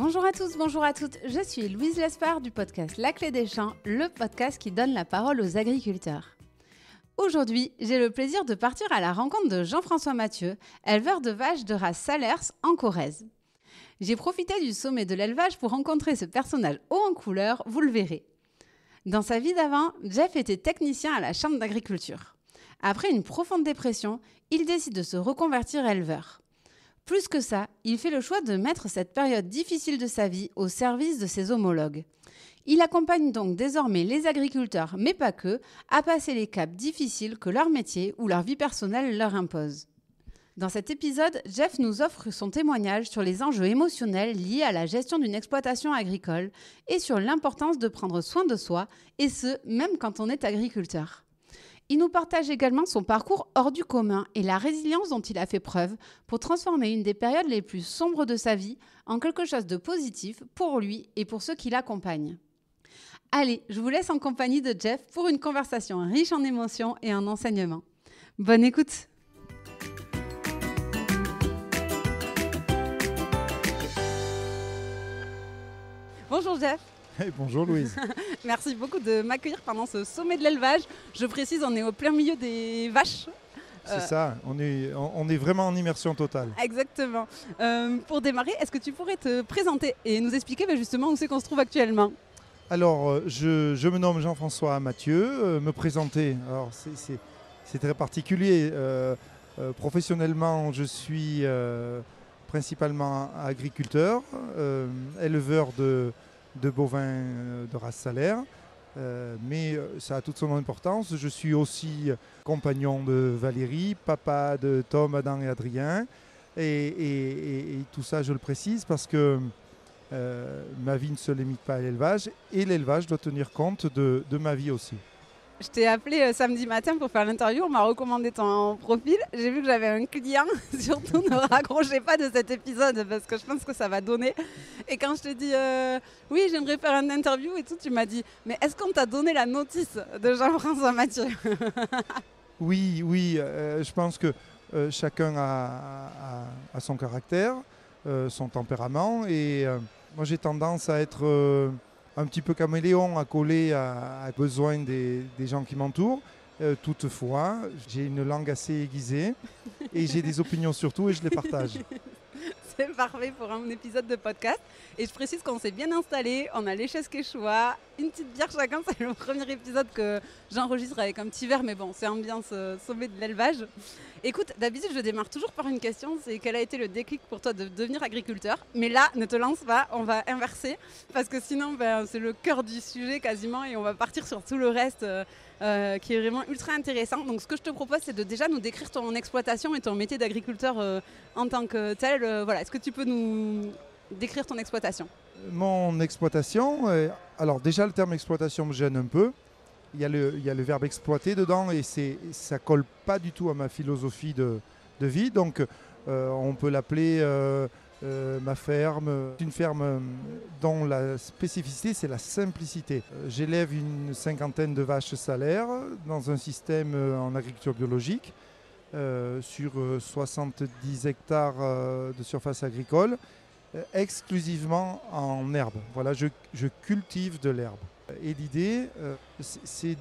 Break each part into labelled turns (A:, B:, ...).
A: Bonjour à tous, bonjour à toutes, je suis Louise Lespard du podcast La Clé des Champs, le podcast qui donne la parole aux agriculteurs. Aujourd'hui, j'ai le plaisir de partir à la rencontre de Jean-François Mathieu, éleveur de vaches de race Salers en Corrèze. J'ai profité du sommet de l'élevage pour rencontrer ce personnage haut en couleur, vous le verrez. Dans sa vie d'avant, Jeff était technicien à la chambre d'agriculture. Après une profonde dépression, il décide de se reconvertir éleveur. Plus que ça, il fait le choix de mettre cette période difficile de sa vie au service de ses homologues. Il accompagne donc désormais les agriculteurs, mais pas que, à passer les caps difficiles que leur métier ou leur vie personnelle leur impose. Dans cet épisode, Jeff nous offre son témoignage sur les enjeux émotionnels liés à la gestion d'une exploitation agricole et sur l'importance de prendre soin de soi, et ce, même quand on est agriculteur. Il nous partage également son parcours hors du commun et la résilience dont il a fait preuve pour transformer une des périodes les plus sombres de sa vie en quelque chose de positif pour lui et pour ceux qui l'accompagnent. Allez, je vous laisse en compagnie de Jeff pour une conversation riche en émotions et en enseignements. Bonne écoute! Bonjour Jeff.
B: Hey, bonjour Louise.
A: Merci beaucoup de m'accueillir pendant ce sommet de l'élevage. Je précise, on est au plein milieu des vaches.
B: C'est ça, on est vraiment en immersion totale.
A: Exactement. Pour démarrer, est-ce que tu pourrais te présenter et nous expliquer justement où c'est qu'on se trouve actuellement ?
B: Alors, je me nomme Jean-François Mathieu. Me présenter, alors c'est très particulier. Professionnellement, je suis principalement agriculteur, éleveur de bovins de race Salers, mais ça a toute son importance. Je suis aussi compagnon de Valérie, papa de Tom, Adam et Adrien, et tout ça je le précise parce que ma vie ne se limite pas à l'élevage, et l'élevage doit tenir compte de ma vie aussi.
A: Je t'ai appelé samedi matin pour faire l'interview, on m'a recommandé ton profil. J'ai vu que j'avais un client, surtout ne raccrochez pas de cet épisode parce que je pense que ça va donner. Et quand je t'ai dit oui, j'aimerais faire une interview et tout, tu m'as dit mais est-ce qu'on t'a donné la notice de Jean-François Mathieu ?
B: Oui, je pense que chacun a son caractère, son tempérament, et moi j'ai tendance à être un petit peu caméléon, à coller à besoin des gens qui m'entourent. Toutefois, j'ai une langue assez aiguisée et j'ai des opinions sur tout et je les partage.
A: C'est parfait pour un épisode de podcast. Et je précise qu'on s'est bien installé, on a les chaises Quechua, une petite bière chacun. C'est le premier épisode que j'enregistre avec un petit verre, mais bon, c'est ambiance sommet de l'élevage. Écoute, d'habitude, je démarre toujours par une question, c'est quel a été le déclic pour toi de devenir agriculteur ? Mais là, ne te lance pas, on va inverser, parce que sinon, c'est le cœur du sujet quasiment, et on va partir sur tout le reste qui est vraiment ultra intéressant. Donc, ce que je te propose, c'est de déjà nous décrire ton exploitation et ton métier d'agriculteur en tant que tel. Voilà, est-ce que tu peux nous décrire ton exploitation ?
B: Mon exploitation, alors déjà le terme exploitation me gêne un peu. Il y a le verbe exploiter dedans et ça colle pas du tout à ma philosophie de vie. Donc on peut l'appeler ma ferme. C'est une ferme dont la spécificité, c'est la simplicité. J'élève une cinquantaine de vaches Salers dans un système en agriculture biologique sur 70 hectares de surface agricole, exclusivement en herbe. Voilà, je cultive de l'herbe. Et l'idée, c'est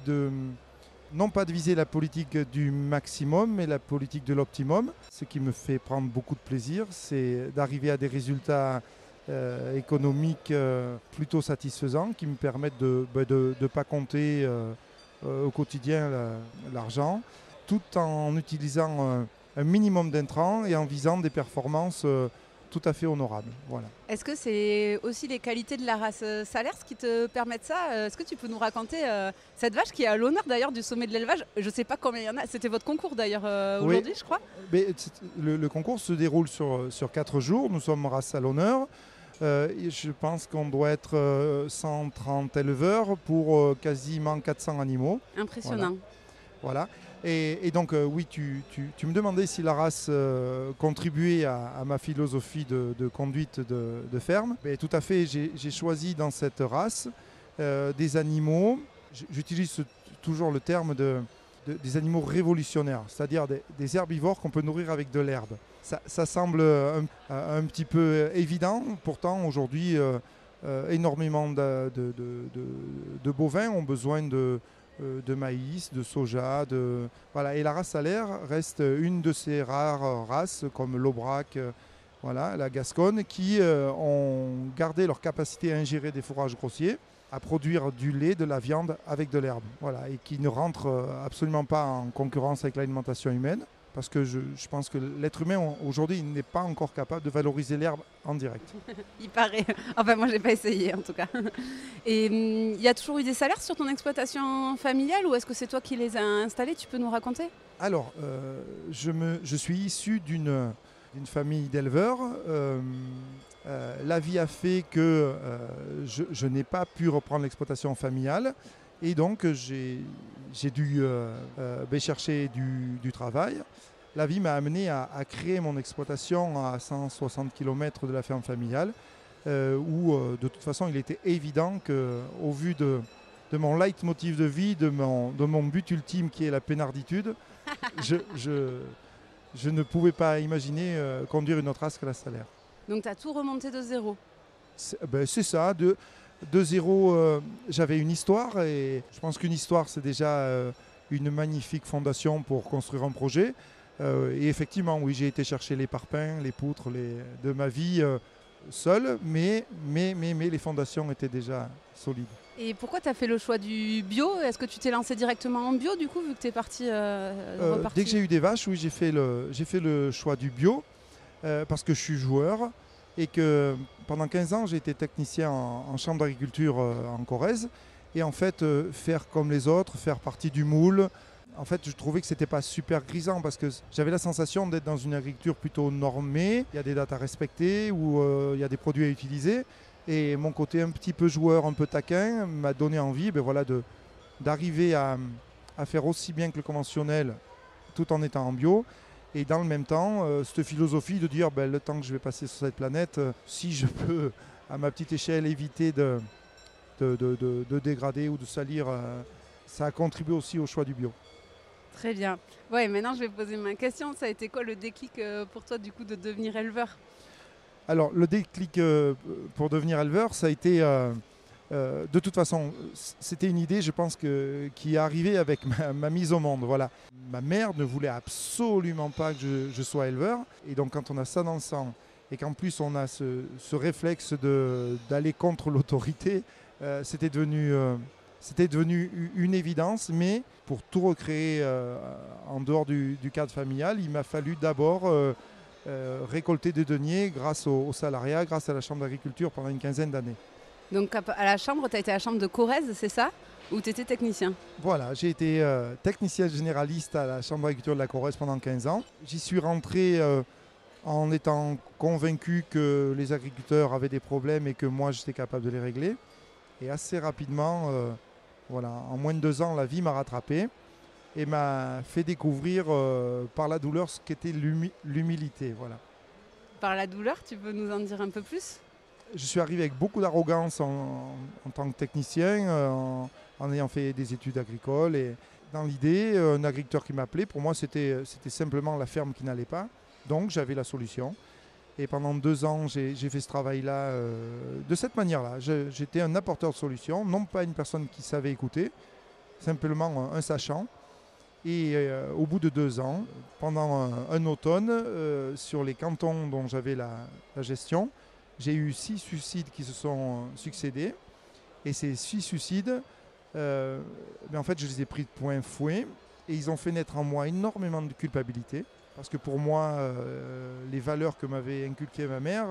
B: non pas de viser la politique du maximum, mais la politique de l'optimum. Ce qui me fait prendre beaucoup de plaisir, c'est d'arriver à des résultats économiques plutôt satisfaisants qui me permettent de ne pas compter au quotidien l'argent, tout en utilisant un minimum d'intrants et en visant des performances tout à fait honorable. Voilà.
A: Est-ce que c'est aussi les qualités de la race Salers qui te permettent ça ? Est-ce que tu peux nous raconter cette vache qui est à l'honneur d'ailleurs du sommet de l'élevage ? Je ne sais pas combien il y en a, c'était votre concours d'ailleurs aujourd'hui, je crois.
B: Mais le concours se déroule sur 4 jours, nous sommes race à l'honneur. Je pense qu'on doit être 130 éleveurs pour quasiment 400 animaux.
A: Impressionnant.
B: Voilà. Et donc, oui, tu me demandais si la race contribuait à ma philosophie de conduite de ferme. Mais tout à fait, j'ai choisi dans cette race des animaux. J'utilise toujours le terme des animaux révolutionnaires, c'est-à-dire des herbivores qu'on peut nourrir avec de l'herbe. Ça semble un petit peu évident, pourtant aujourd'hui énormément de bovins ont besoin de maïs, de soja, voilà. Et la race salaire reste une de ces rares races comme l'Aubrac, voilà, la Gasconne, qui ont gardé leur capacité à ingérer des fourrages grossiers, à produire du lait, de la viande avec de l'herbe, voilà, et qui ne rentrent absolument pas en concurrence avec l'alimentation humaine, parce que je pense que l'être humain aujourd'hui n'est pas encore capable de valoriser l'herbe en direct.
A: Il paraît. Enfin, moi, j'ai pas essayé en tout cas. Et il y a toujours eu des salaires sur ton exploitation familiale ou est-ce que c'est toi qui les as installés? Tu peux nous raconter?
B: Alors, je suis issu d'une famille d'éleveurs. La vie a fait que je n'ai pas pu reprendre l'exploitation familiale et donc j'ai dû chercher du travail. La vie m'a amené à créer mon exploitation à 160 km de la ferme familiale où de toute façon il était évident qu'au vu de mon leitmotiv de vie, de mon but ultime qui est la peinarditude, je ne pouvais pas imaginer conduire une autre race que la salaire.
A: Donc tu as tout remonté de zéro?
B: C'est ça, de zéro. J'avais une histoire et je pense qu'une histoire c'est déjà une magnifique fondation pour construire un projet. Et effectivement, oui, j'ai été chercher les parpaings, les poutres de ma vie seul, mais les fondations étaient déjà solides.
A: Et pourquoi tu as fait le choix du bio? Est-ce que tu t'es lancé directement en bio du coup, vu que tu es parti reparti?
B: Dès que j'ai eu des vaches, oui, j'ai fait le choix du bio parce que je suis joueur et que pendant 15 ans, j'ai été technicien en chambre d'agriculture en Corrèze. Et en fait, faire comme les autres, faire partie du moule, en fait, je trouvais que c'était pas super grisant parce que j'avais la sensation d'être dans une agriculture plutôt normée. Il y a des dates à respecter ou il y a des produits à utiliser. Et mon côté un petit peu joueur, un peu taquin, m'a donné envie d'arriver à faire aussi bien que le conventionnel tout en étant en bio. Et dans le même temps, cette philosophie de dire le temps que je vais passer sur cette planète, si je peux à ma petite échelle éviter de dégrader ou de salir, ça a contribué aussi au choix du bio.
A: Très bien. Ouais, maintenant je vais poser ma question. Ça a été quoi le déclic pour toi du coup de devenir éleveur?
B: Alors le déclic pour devenir éleveur, ça a été de toute façon, c'était une idée, je pense, qui est arrivée avec ma mise au monde. Voilà. Ma mère ne voulait absolument pas que je sois éleveur. Et donc quand on a ça dans le sang et qu'en plus on a ce réflexe d'aller contre l'autorité, c'était devenu une évidence. Mais pour tout recréer en dehors du cadre familial, il m'a fallu d'abord récolter des deniers grâce au salariat, grâce à la chambre d'agriculture pendant une quinzaine d'années.
A: Donc à la chambre, tu as été à la chambre de Corrèze, c'est ça? Ou tu étais technicien?
B: Voilà, j'ai été technicien généraliste à la chambre d'agriculture de la Corrèze pendant 15 ans. J'y suis rentré en étant convaincu que les agriculteurs avaient des problèmes et que moi j'étais capable de les régler. Et assez rapidement, en moins de 2 ans, la vie m'a rattrapé et m'a fait découvrir par la douleur ce qu'était l'humilité. Voilà.
A: Par la douleur, tu peux nous en dire un peu plus?
B: Je suis arrivé avec beaucoup d'arrogance en tant que technicien, en ayant fait des études agricoles. Et dans l'idée, un agriculteur qui m'appelait, pour moi, c'était simplement la ferme qui n'allait pas. Donc, j'avais la solution. Et pendant 2 ans, j'ai fait ce travail-là de cette manière-là. J'étais un apporteur de solutions, non pas une personne qui savait écouter, simplement un sachant. Et au bout de 2 ans, pendant un automne, sur les cantons dont j'avais la gestion, j'ai eu 6 suicides qui se sont succédés. Et ces 6 suicides, en fait, je les ai pris de plein fouet. Et ils ont fait naître en moi énormément de culpabilité. Parce que pour moi, les valeurs que m'avait inculquées ma mère,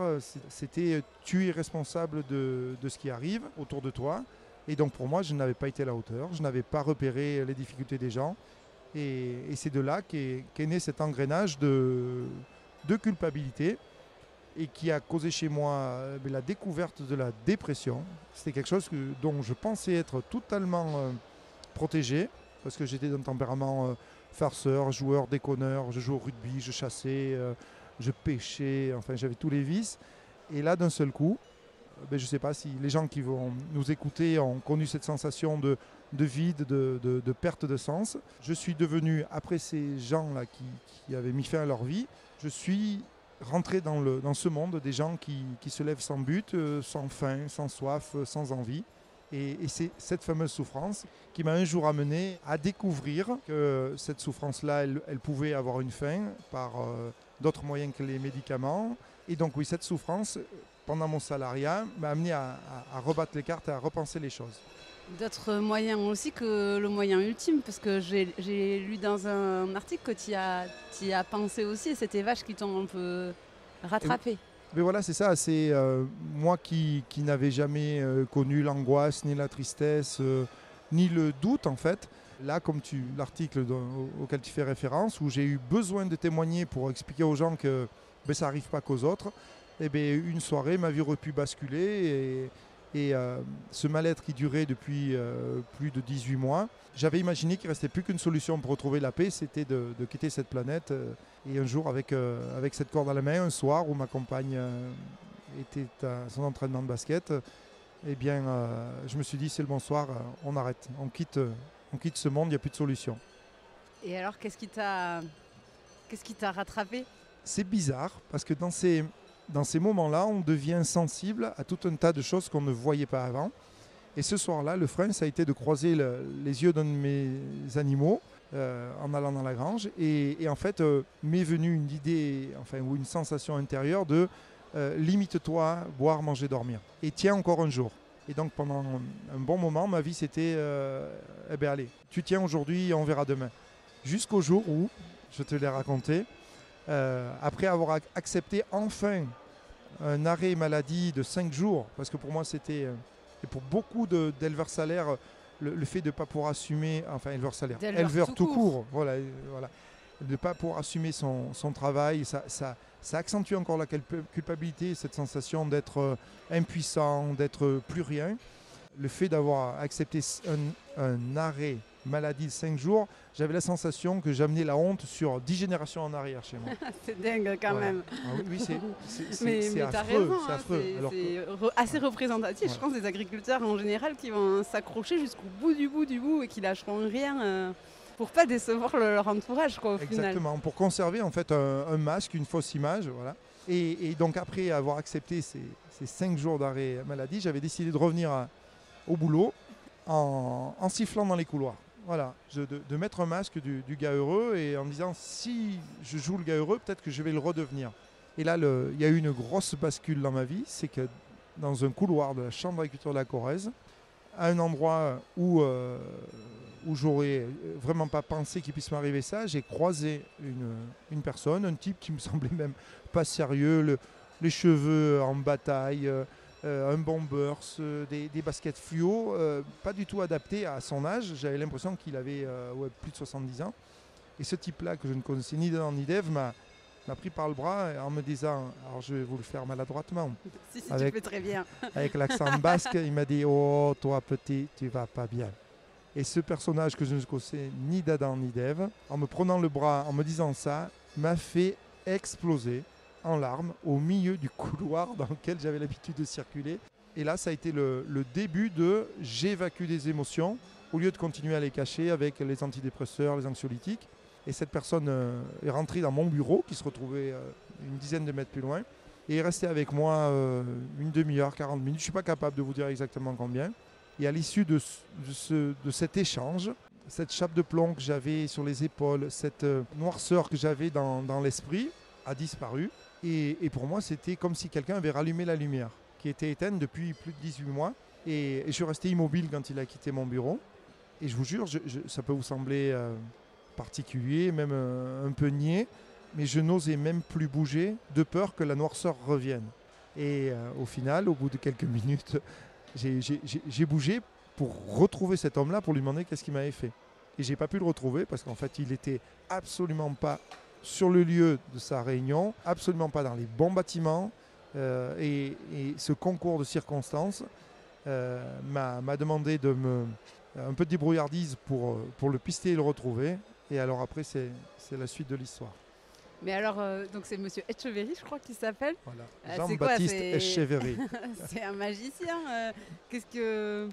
B: c'était tu es responsable de ce qui arrive autour de toi. Et donc pour moi, je n'avais pas été à la hauteur. Je n'avais pas repéré les difficultés des gens. Et c'est de là qu'est né cet engrenage de culpabilité. Et qui a causé chez moi la découverte de la dépression. C'était quelque chose dont je pensais être totalement protégé, parce que j'étais d'un tempérament farceur, joueur, déconneur, je jouais au rugby, je chassais, je pêchais, enfin j'avais tous les vices. Et là, d'un seul coup, je ne sais pas si les gens qui vont nous écouter ont connu cette sensation de de vide, de perte de sens. Je suis devenu, après ces gens-là qui avaient mis fin à leur vie, je suis rentré dans ce monde des gens qui se lèvent sans but, sans faim, sans soif, sans envie. Et c'est cette fameuse souffrance qui m'a un jour amené à découvrir que cette souffrance-là, elle pouvait avoir une fin par d'autres moyens que les médicaments. Et donc oui, cette souffrance, pendant mon salariat, m'a amené à rebattre les cartes et à repenser les choses.
A: D'autres moyens aussi que le moyen ultime, parce que j'ai lu dans un article que tu y as pensé aussi, et c'était vaches qui t'ont un peu rattrapé.
B: Mais voilà, c'est ça. C'est moi qui n'avais jamais connu l'angoisse, ni la tristesse, ni le doute en fait. Là, comme l'article auquel tu fais référence, où j'ai eu besoin de témoigner pour expliquer aux gens que ça n'arrive pas qu'aux autres, et une soirée, ma vie aurait pu basculer et ce mal-être qui durait depuis plus de 18 mois, j'avais imaginé qu'il ne restait plus qu'une solution pour retrouver la paix, c'était de quitter cette planète. Et un jour, avec cette corde à la main, un soir où ma compagne était à son entraînement de basket, je me suis dit, c'est le bonsoir, on arrête, on quitte ce monde, il n'y a plus de solution.
A: Et alors, qu'est-ce qui t'a rattrapé ?
B: C'est bizarre, parce que dans ces moments-là, on devient sensible à tout un tas de choses qu'on ne voyait pas avant. Et ce soir-là, le frein, ça a été de croiser les yeux d'un de mes animaux en allant dans la grange. Et en fait, m'est venue une idée, ou une sensation intérieure de limite-toi, boire, manger, dormir. Et tiens encore un jour. Et donc pendant un bon moment, ma vie c'était, allez, tu tiens aujourd'hui, on verra demain. Jusqu'au jour où, je te l'ai raconté, après avoir accepté enfin un arrêt maladie de 5 jours, parce que pour moi c'était... Et pour beaucoup d'éleveurs salaires, le fait de ne pas pouvoir assumer, éleveur tout court, voilà, de ne pas pouvoir assumer son travail, ça accentue encore la culpabilité, cette sensation d'être impuissant, d'être plus rien. Le fait d'avoir accepté un arrêt maladie de 5 jours, j'avais la sensation que j'amenais la honte sur 10 générations en arrière chez moi.
A: C'est dingue quand même.
B: Ah oui, c'est
A: t'as
B: affreux.
A: Raison,
B: c'est affreux.
A: C'est assez représentatif, je pense, des agriculteurs en général qui vont s'accrocher jusqu'au bout du bout et qui lâcheront rien pour pas décevoir leur entourage, au final.
B: Exactement, pour conserver en fait un masque, une fausse image. Voilà. Et donc après avoir accepté ces 5 jours d'arrêt maladie, j'avais décidé de revenir au boulot en sifflant dans les couloirs. Voilà, de mettre un masque du gars heureux et en me disant si je joue le gars heureux, peut-être que je vais le redevenir. Et là, il y a eu une grosse bascule dans ma vie, c'est que dans un couloir de la Chambre d'agriculture de la Corrèze, à un endroit où j'aurais vraiment pas pensé qu'il puisse m'arriver ça, j'ai croisé une personne, un type qui me semblait même pas sérieux, les cheveux en bataille, un bomber, des baskets fluo, pas du tout adaptés à son âge. J'avais l'impression qu'il avait plus de 70 ans. Et ce type-là, que je ne connaissais ni d'Adam ni d'Ève, m'a pris par le bras en me disant, alors je vais vous le faire maladroitement.
A: Si, tu fais très bien.
B: Avec l'accent basque, il m'a dit, oh toi petit, tu vas pas bien. Et ce personnage que je ne connaissais ni d'Adam ni d'Ève, en me prenant le bras, en me disant ça, m'a fait exploser en larmes au milieu du couloir dans lequel j'avais l'habitude de circuler. Et là, ça a été le début de j'évacue des émotions au lieu de continuer à les cacher avec les antidépresseurs, les anxiolytiques. Et cette personne est rentrée dans mon bureau qui se retrouvait une dizaine de mètres plus loin et est restée avec moi une demi-heure, 40 minutes. Je ne suis pas capable de vous dire exactement combien. Et à l'issue de cet échange, cette chape de plomb que j'avais sur les épaules, cette noirceur que j'avais dans l'esprit a disparu. Et pour moi, c'était comme si quelqu'un avait rallumé la lumière, qui était éteinte depuis plus de 18 mois. Et je suis resté immobile quand il a quitté mon bureau. Et je vous jure, ça peut vous sembler particulier, même un peu niais, mais je n'osais même plus bouger de peur que la noirceur revienne. Et au final, au bout de quelques minutes, j'ai bougé pour retrouver cet homme-là, pour lui demander qu'est-ce qu'il m'avait fait. Et je n'ai pas pu le retrouver parce qu'en fait, il n'était absolument pas sur le lieu de sa réunion, absolument pas dans les bons bâtiments. Et ce concours de circonstances m'a demandé un peu de débrouillardise pour le pister et le retrouver. Et alors après, c'est la suite de l'histoire.
A: Mais alors, donc c'est Monsieur Etcheverry, je crois qu'il s'appelle.
B: Voilà. Jean-Baptiste Etcheverry.
A: C'est un magicien. Qu'est-ce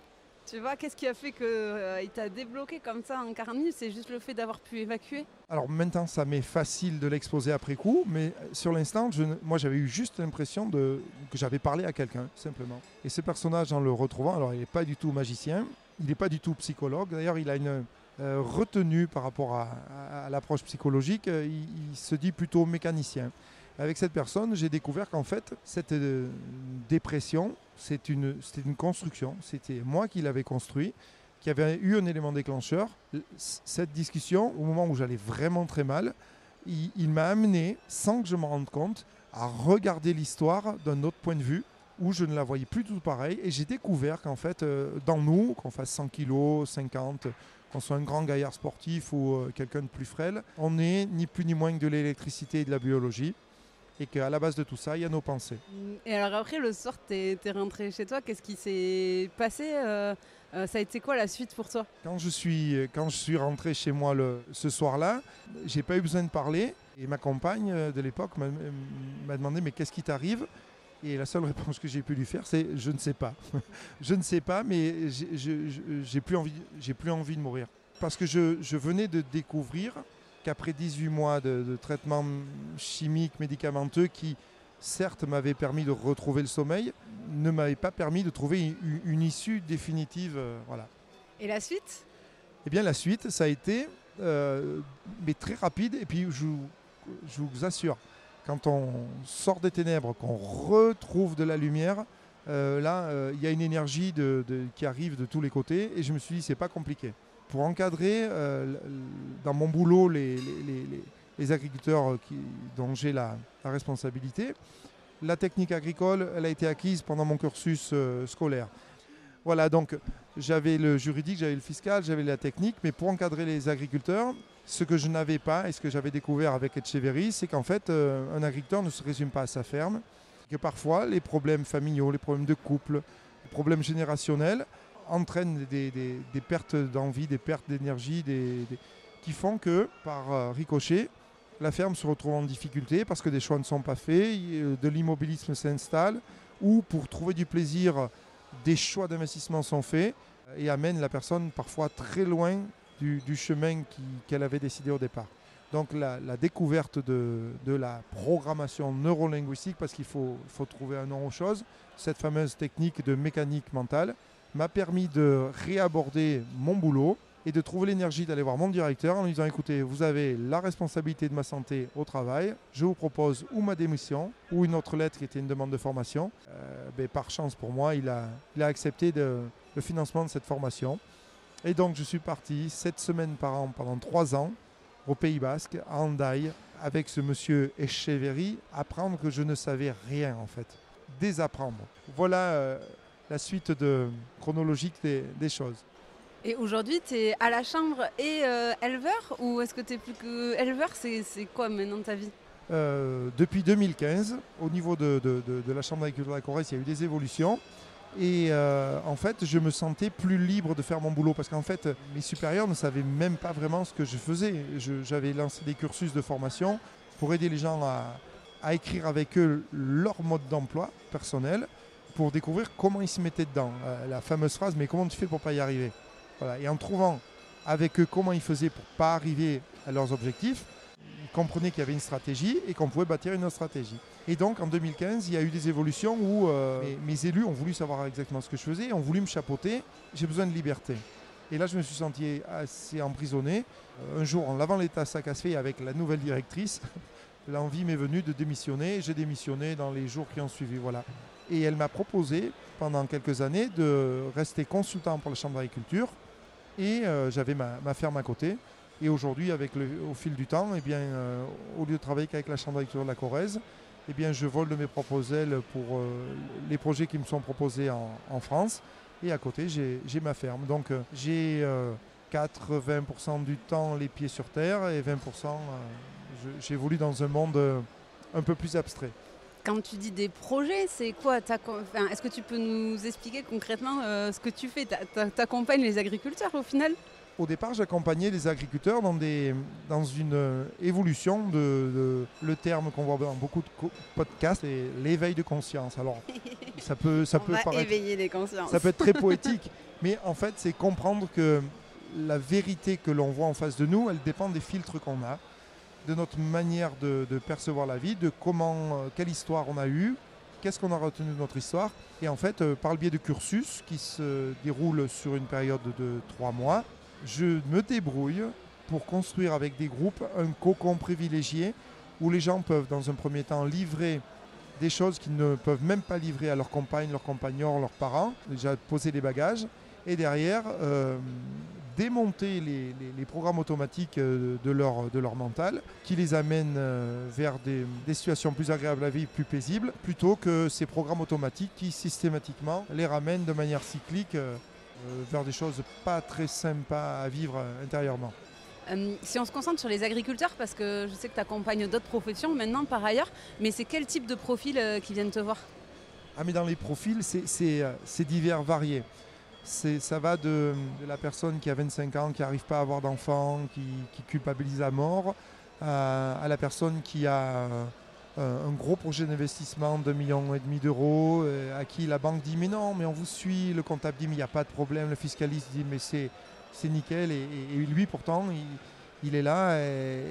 A: Tu vois, qu'est-ce qui a fait qu'il t'a débloqué comme ça en 40 minutes? C'est juste le fait d'avoir pu évacuer?
B: Alors maintenant, ça m'est facile de l'exposer après coup, mais sur l'instant, moi j'avais eu juste l'impression que j'avais parlé à quelqu'un, simplement. Et ce personnage, en le retrouvant, alors il n'est pas du tout magicien, il n'est pas du tout psychologue, d'ailleurs il a une retenue par rapport à l'approche psychologique, il se dit plutôt mécanicien. Avec cette personne, j'ai découvert qu'en fait, cette dépression, c'était une construction. C'était moi qui l'avais construit, qui avait eu un élément déclencheur. Cette discussion, au moment où j'allais vraiment très mal, il m'a amené, sans que je m'en rende compte, à regarder l'histoire d'un autre point de vue, où je ne la voyais plus tout pareil. Et j'ai découvert qu'en fait, dans nous, qu'on fasse 100 kilos, 50, qu'on soit un grand gaillard sportif ou quelqu'un de plus frêle, on n'est ni plus ni moins que de l'électricité et de la biologie. Et qu'à la base de tout ça, il y a nos pensées.
A: Et alors après, le soir, t'es rentré chez toi, qu'est-ce qui s'est passé ça a été quoi la suite pour toi?
B: Quand je suis rentré chez moi ce soir-là, j'ai pas eu besoin de parler. Et ma compagne de l'époque m'a demandé « mais qu'est-ce qui t'arrive ?» Et la seule réponse que j'ai pu lui faire, c'est « je ne sais pas ». Je ne sais pas, mais j'ai plus envie de mourir. Parce que je venais de découvrir qu'après 18 mois de traitement chimique, médicamenteux, qui certes m'avaient permis de retrouver le sommeil, ne m'avaient pas permis de trouver une issue définitive. Voilà.
A: Et la suite?
B: Eh bien la suite, ça a été mais très rapide. Et puis je vous assure, quand on sort des ténèbres, qu'on retrouve de la lumière, là, il y a une énergie qui arrive de tous les côtés. Et je me suis dit, c'est pas compliqué. Pour encadrer dans mon boulot les agriculteurs dont j'ai la responsabilité, la technique agricole, elle a été acquise pendant mon cursus scolaire. Voilà, donc j'avais le juridique, j'avais le fiscal, j'avais la technique, mais pour encadrer les agriculteurs, ce que je n'avais pas et ce que j'avais découvert avec Etcheverry, c'est qu'en fait, un agriculteur ne se résume pas à sa ferme, que parfois les problèmes familiaux, les problèmes de couple, les problèmes générationnels, entraînent des pertes d'envie, des pertes d'énergie, qui font que, par ricochet, la ferme se retrouve en difficulté parce que des choix ne sont pas faits, de l'immobilisme s'installe, ou pour trouver du plaisir, des choix d'investissement sont faits et amènent la personne parfois très loin du chemin qu'elle avait décidé au départ. Donc la découverte de la programmation neurolinguistique, parce qu'il faut trouver un nom aux choses, cette fameuse technique de mécanique mentale, m'a permis de réaborder mon boulot et de trouver l'énergie d'aller voir mon directeur en lui disant « Écoutez, vous avez la responsabilité de ma santé au travail, je vous propose ou ma démission ou une autre lettre qui était une demande de formation. » Par chance pour moi, il a accepté le financement de cette formation. Et donc je suis parti 7 semaines par an pendant 3 ans au Pays Basque, à Hendaye, avec ce monsieur Etcheverry, apprendre que je ne savais rien en fait, désapprendre. Voilà la suite chronologique des choses.
A: Et aujourd'hui, tu es à la chambre et éleveur, ou est-ce que tu es plus que éleveur? C'est quoi maintenant ta vie?
B: Depuis 2015, au niveau de la Chambre d'agriculture de la Corrèze, il y a eu des évolutions. Et en fait, je me sentais plus libre de faire mon boulot parce qu'en fait, mes supérieurs ne savaient même pas vraiment ce que je faisais. J'avais lancé des cursus de formation pour aider les gens à écrire avec eux leur mode d'emploi personnel pour découvrir comment ils se mettaient dedans. La fameuse phrase « mais comment tu fais pour ne pas y arriver ?» Voilà. Et en trouvant avec eux comment ils faisaient pour ne pas arriver à leurs objectifs, ils comprenaient qu'il y avait une stratégie et qu'on pouvait bâtir une autre stratégie. Et donc en 2015, il y a eu des évolutions où mes élus ont voulu savoir exactement ce que je faisais, ont voulu me chapeauter. J'ai besoin de liberté. Et là, je me suis senti assez emprisonné. Un jour, en lavant les tasses à café avec la nouvelle directrice, l'envie m'est venue de démissionner. J'ai démissionné dans les jours qui ont suivi. Voilà. Et elle m'a proposé, pendant quelques années, de rester consultant pour la Chambre d'agriculture. Et j'avais ma ferme à côté. Et aujourd'hui, au fil du temps, au lieu de travailler qu'avec la Chambre d'agriculture de la Corrèze, je vole de mes propres ailes pour les projets qui me sont proposés en France. Et à côté, j'ai ma ferme. Donc j'ai 80% du temps les pieds sur terre et 20% j'évolue dans un monde un peu plus abstrait.
A: Quand tu dis des projets, c'est quoi? Est-ce que tu peux nous expliquer concrètement ce que tu fais? T'accompagnes les agriculteurs au final?
B: Au départ, j'accompagnais les agriculteurs dans une évolution de le terme qu'on voit dans beaucoup de podcasts, c'est l'éveil de conscience. Alors, ça peut
A: éveiller les consciences.
B: Ça peut être très poétique, Mais en fait, c'est comprendre que la vérité que l'on voit en face de nous, elle dépend des filtres qu'on a, de notre manière de percevoir la vie, de quelle histoire on a eue, qu'est-ce qu'on a retenu de notre histoire. Et en fait, par le biais de cursus qui se déroule sur une période de 3 mois, je me débrouille pour construire avec des groupes un cocon privilégié où les gens peuvent, dans un premier temps, livrer des choses qu'ils ne peuvent même pas livrer à leurs compagnes, leurs compagnons, leurs parents, déjà poser les bagages, et derrière, démonter les programmes automatiques de leur mental, qui les amènent vers des situations plus agréables à vivre, plus paisibles, plutôt que ces programmes automatiques qui systématiquement les ramènent de manière cyclique vers des choses pas très sympas à vivre intérieurement.
A: Si on se concentre sur les agriculteurs, parce que je sais que tu accompagnes d'autres professions maintenant par ailleurs, mais c'est quel type de profil qui viennent te voir?
B: Ah, mais dans les profils, c'est divers, variés. Ça va de la personne qui a 25 ans, qui n'arrive pas à avoir d'enfants, qui culpabilise à mort, à la personne qui a un gros projet d'investissement de 1,5 million d'euros, à qui la banque dit mais non, mais on vous suit, le comptable dit mais il n'y a pas de problème, le fiscaliste dit mais c'est nickel, et lui pourtant il est là, et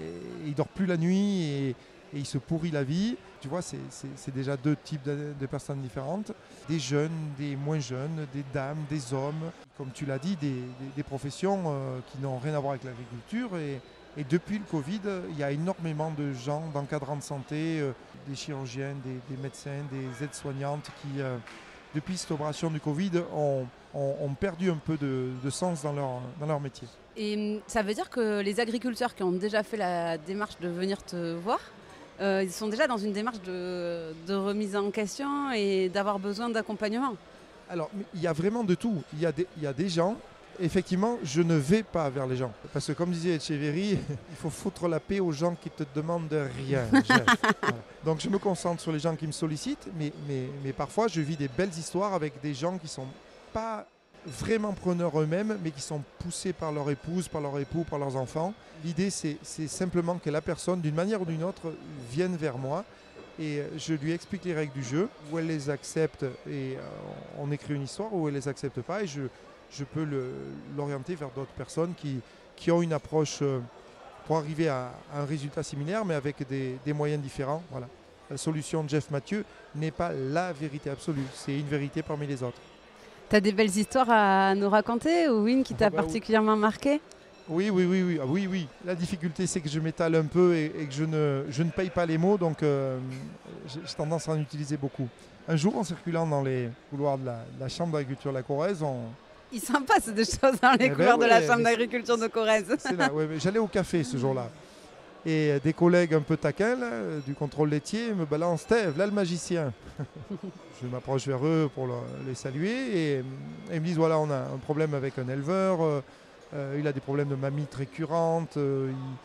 B: il dort plus la nuit, et il se pourrit la vie. Tu vois, c'est déjà 2 types de personnes différentes. Des jeunes, des moins jeunes, des dames, des hommes. Comme tu l'as dit, des professions qui n'ont rien à voir avec l'agriculture. Et depuis le Covid, il y a énormément de gens d'encadrants de santé, des chirurgiens, des médecins, des aides-soignantes qui, depuis cette opération du Covid, ont perdu un peu de sens dans leur métier.
A: Et ça veut dire que les agriculteurs qui ont déjà fait la démarche de venir te voir, ils sont déjà dans une démarche de remise en question et d'avoir besoin d'accompagnement.
B: Alors, il y a vraiment de tout. Il y a des gens, effectivement, je ne vais pas vers les gens. Parce que comme disait Etcheverry, il faut foutre la paix aux gens qui te demandent rien. Voilà. Donc je me concentre sur les gens qui me sollicitent, mais parfois je vis des belles histoires avec des gens qui ne sont pas vraiment preneurs eux-mêmes, mais qui sont poussés par leur épouse, par leur époux, par leurs enfants. L'idée, c'est simplement que la personne, d'une manière ou d'une autre, vienne vers moi, et je lui explique les règles du jeu, où elle les accepte, et on écrit une histoire, où elle les accepte pas, et je peux l'orienter vers d'autres personnes qui ont une approche pour arriver à un résultat similaire, mais avec des moyens différents. Voilà. La solution de Jeff Mathieu n'est pas la vérité absolue, c'est une vérité parmi les autres.
A: Tu as des belles histoires à nous raconter, ou une qui t'a particulièrement marqué?
B: Oui. Ah, oui. La difficulté, c'est que je m'étale un peu et que je ne paye pas les mots, donc j'ai tendance à en utiliser beaucoup. Un jour, en circulant dans les couloirs de la Chambre d'agriculture de la Corrèze,
A: Il s'en passe des choses dans les couloirs de la Chambre d'agriculture de Corrèze.
B: C'est là, ouais, j'allais au café ce jour-là. Et des collègues un peu taquins là, du contrôle laitier me balancent « Steve, là le magicien !» Je m'approche vers eux pour les saluer, et ils me disent « Voilà, on a un problème avec un éleveur, il a des problèmes de mammites récurrentes,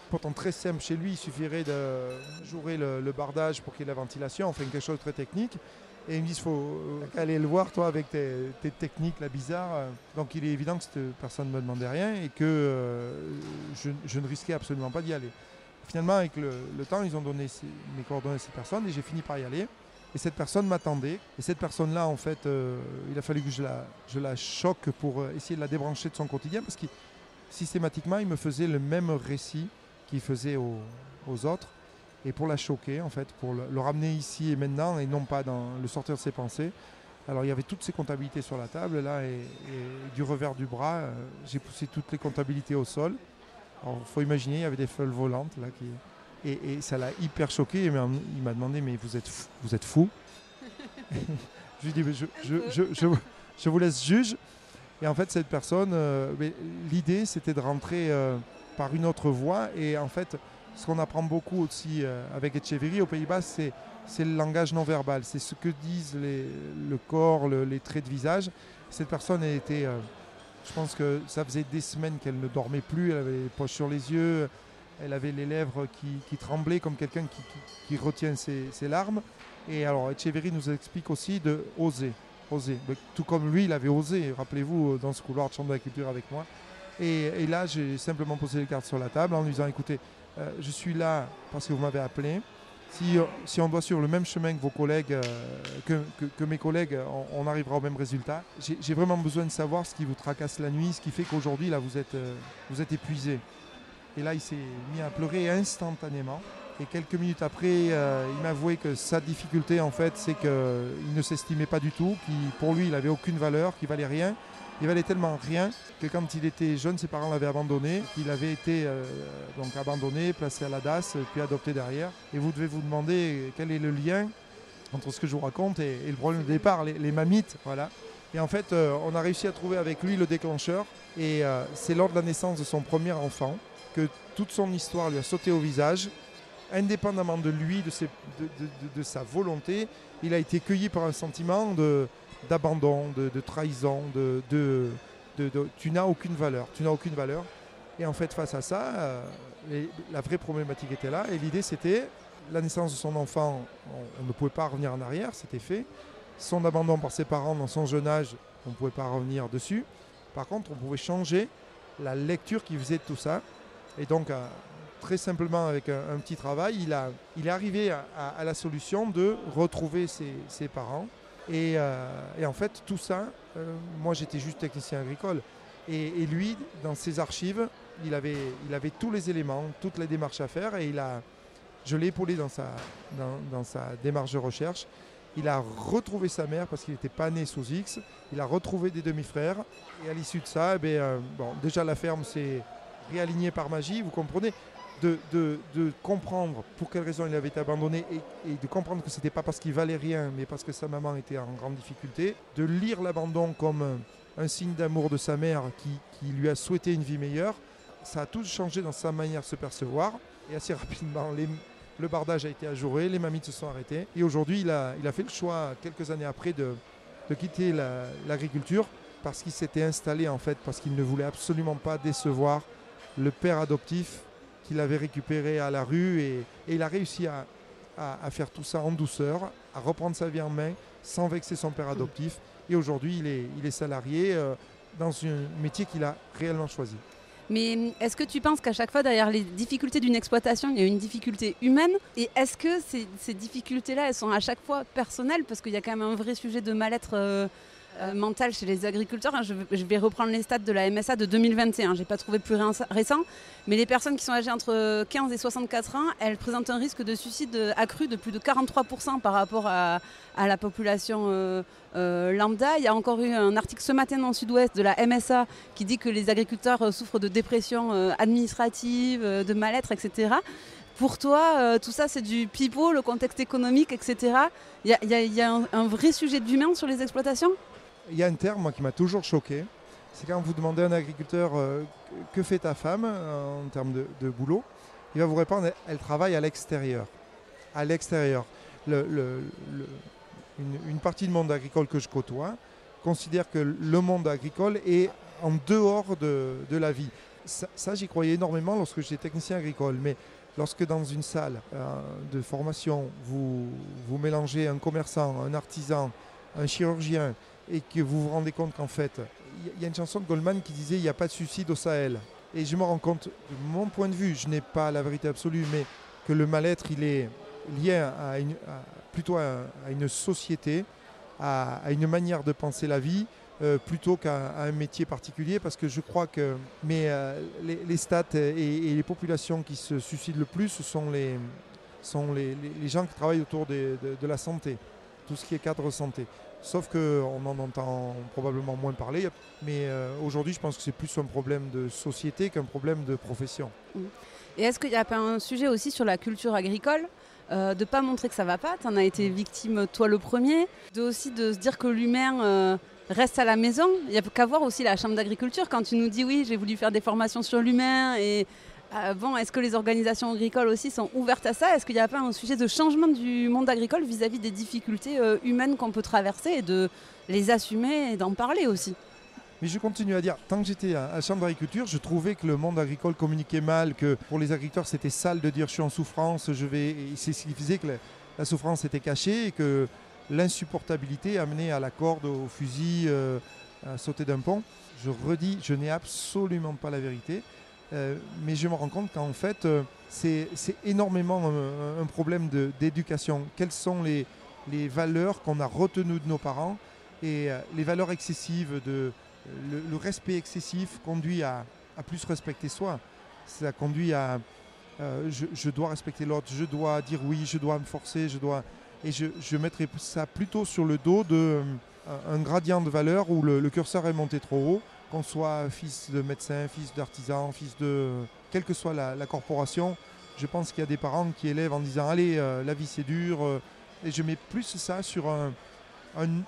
B: pourtant très simple chez lui, il suffirait de jouer le bardage pour qu'il y ait la ventilation, enfin quelque chose de très technique. » Et ils me disent, il faut aller le voir, toi, avec tes techniques là, bizarres. Donc il est évident que cette personne ne me demandait rien, et que je ne risquais absolument pas d'y aller. Finalement, avec le temps, ils ont donné mes coordonnées à cette personne, et j'ai fini par y aller. Et cette personne m'attendait. Et cette personne-là, en fait, il a fallu que je la choque pour essayer de la débrancher de son quotidien, parce que systématiquement, il me faisait le même récit qu'il faisait aux autres. Et pour la choquer, en fait, pour le ramener ici et maintenant, et non pas le sortir de ses pensées. Alors il y avait toutes ces comptabilités sur la table là, et du revers du bras, j'ai poussé toutes les comptabilités au sol. Alors il faut imaginer, il y avait des feuilles volantes là, et ça l'a hyper choqué. Il m'a demandé, mais vous êtes fou? Je lui ai dit, je vous laisse juge. Et en fait, cette personne, l'idée c'était de rentrer par une autre voie, et en fait, ce qu'on apprend beaucoup aussi avec Etcheverry aux Pays-Bas, c'est le langage non verbal. C'est ce que disent le corps, les traits de visage. Cette personne, elle était, je pense que ça faisait des semaines qu'elle ne dormait plus. Elle avait les poches sur les yeux. Elle avait les lèvres qui tremblaient comme quelqu'un qui retient ses larmes. Et alors, Etcheverry nous explique aussi de oser. Mais tout comme lui, il avait osé, rappelez-vous, dans ce couloir de Chambre d'agriculture avec moi. Et là, j'ai simplement posé les cartes sur la table en lui disant, écoutez, je suis là parce que vous m'avez appelé. Si on doit suivre le même chemin que vos collègues, que mes collègues, on arrivera au même résultat. J'ai vraiment besoin de savoir ce qui vous tracasse la nuit, ce qui fait qu'aujourd'hui, là, vous êtes épuisé. Et là, il s'est mis à pleurer instantanément. Et quelques minutes après, il m'a avoué que sa difficulté, en fait, c'est qu'il ne s'estimait pas du tout, pour lui, il n'avait aucune valeur, qu'il valait rien. Il valait tellement rien que quand il était jeune, ses parents l'avaient abandonné, qu'il avait été donc abandonné, placé à la DAS, puis adopté derrière. Et vous devez vous demander quel est le lien entre ce que je vous raconte et le problème de départ, les mammites, voilà. Et en fait, on a réussi à trouver avec lui le déclencheur. Et c'est lors de la naissance de son premier enfant que toute son histoire lui a sauté au visage. Indépendamment de lui, de sa volonté, il a été cueilli par un sentiment d'abandon, de trahison, tu n'as aucune valeur, Et en fait, face à ça, la vraie problématique était là. Et l'idée, c'était la naissance de son enfant, on ne pouvait pas revenir en arrière, c'était fait. Son abandon par ses parents dans son jeune âge, on ne pouvait pas revenir dessus. Par contre, on pouvait changer la lecture qui faisait de tout ça. Et donc, très simplement, avec un petit travail, il est arrivé à la solution de retrouver ses parents. Et en fait, tout ça, moi j'étais juste technicien agricole. Et lui, dans ses archives, il avait tous les éléments, toutes les démarches à faire. Et je l'ai épaulé dans sa démarche de recherche. Il a retrouvé sa mère parce qu'il n'était pas né sous X. Il a retrouvé des demi-frères. Et à l'issue de ça, déjà la ferme s'est réalignée par magie, vous comprenez. De comprendre pour quelles raisons il avait été abandonné et de comprendre que ce n'était pas parce qu'il valait rien, mais parce que sa maman était en grande difficulté. De lire l'abandon comme un signe d'amour de sa mère qui lui a souhaité une vie meilleure. Ça a tout changé dans sa manière de se percevoir. Et assez rapidement, le bardage a été ajouré, les mammites se sont arrêtées. Et aujourd'hui, il a fait le choix, quelques années après, de quitter l'agriculture parce qu'il s'était installé, en fait, parce qu'il ne voulait absolument pas décevoir le père adoptif qu'il avait récupéré à la rue. Et il a réussi à faire tout ça en douceur, à reprendre sa vie en main sans vexer son père adoptif. Et aujourd'hui, il est salarié dans un métier qu'il a réellement choisi.
A: Mais est-ce que tu penses qu'à chaque fois, derrière les difficultés d'une exploitation, il y a une difficulté humaine? Et est-ce que ces difficultés-là, elles sont à chaque fois personnelles? Parce qu'il y a quand même un vrai sujet de mal-être mental chez les agriculteurs. Je vais reprendre les stats de la MSA de 2021. Je n'ai pas trouvé plus récent. Mais les personnes qui sont âgées entre 15 et 64 ans, elles présentent un risque de suicide accru de plus de 43% par rapport à la population lambda. Il y a encore eu un article ce matin dans le Sud-Ouest de la MSA qui dit que les agriculteurs souffrent de dépression administrative, de mal-être, etc. Pour toi, tout ça, c'est du pipeau, le contexte économique, etc. Il y a un vrai sujet d'humain sur les exploitations?
B: Il y a un terme moi, qui m'a toujours choqué. C'est quand vous demandez à un agriculteur que fait ta femme en termes de boulot, il va vous répondre elle travaille à l'extérieur. À l'extérieur. Une partie du monde agricole que je côtoie considère que le monde agricole est en dehors de la vie. Ça, j'y croyais énormément lorsque j'étais technicien agricole. Mais lorsque dans une salle de formation, vous mélangez un commerçant, un artisan, un chirurgien, et que vous vous rendez compte qu'en fait, il y a une chanson de Goldman qui disait « il n'y a pas de suicide au Sahel ». Et je me rends compte, de mon point de vue, je n'ai pas la vérité absolue, mais que le mal-être, il est lié plutôt à une société, à une manière de penser la vie, plutôt qu'à un métier particulier, parce que je crois que les stats et les populations qui se suicident le plus, ce sont les gens qui travaillent autour de la santé, tout ce qui est cadre santé. Sauf qu'on en entend probablement moins parler, mais aujourd'hui je pense que c'est plus un problème de société qu'un problème de profession.
A: Et est-ce qu'il n'y a pas un sujet aussi sur la culture agricole de ne pas montrer que ça ne va pas? Tu en as été victime toi le premier, de se dire que l'humain reste à la maison. Il n'y a qu'à voir aussi la chambre d'agriculture quand tu nous dis oui j'ai voulu faire des formations sur l'humain et est-ce que les organisations agricoles aussi sont ouvertes à ça? Est-ce qu'il n'y a pas un sujet de changement du monde agricole vis-à-vis des difficultés humaines qu'on peut traverser et de les assumer et d'en parler aussi?
B: Mais je continue à dire, tant que j'étais à la chambre d'agriculture, je trouvais que le monde agricole communiquait mal, que pour les agriculteurs c'était sale de dire je suis en souffrance, c'est ce qui faisait que la souffrance était cachée et que l'insupportabilité amenait à la corde, au fusil, à sauter d'un pont. Je redis, je n'ai absolument pas la vérité. Mais je me rends compte qu'en fait, c'est énormément un problème d'éducation. Quelles sont les valeurs qu'on a retenues de nos parents et les valeurs excessives, le respect excessif conduit à plus respecter soi. Ça conduit à je dois respecter l'autre, je dois dire oui, je dois me forcer, et je mettrais ça plutôt sur le dos d'un gradient de valeurs où le curseur est monté trop haut, qu'on soit fils de médecin, fils d'artisan, fils de... Quelle que soit la corporation, je pense qu'il y a des parents qui élèvent en disant allez, la vie c'est dur, et je mets plus ça sur une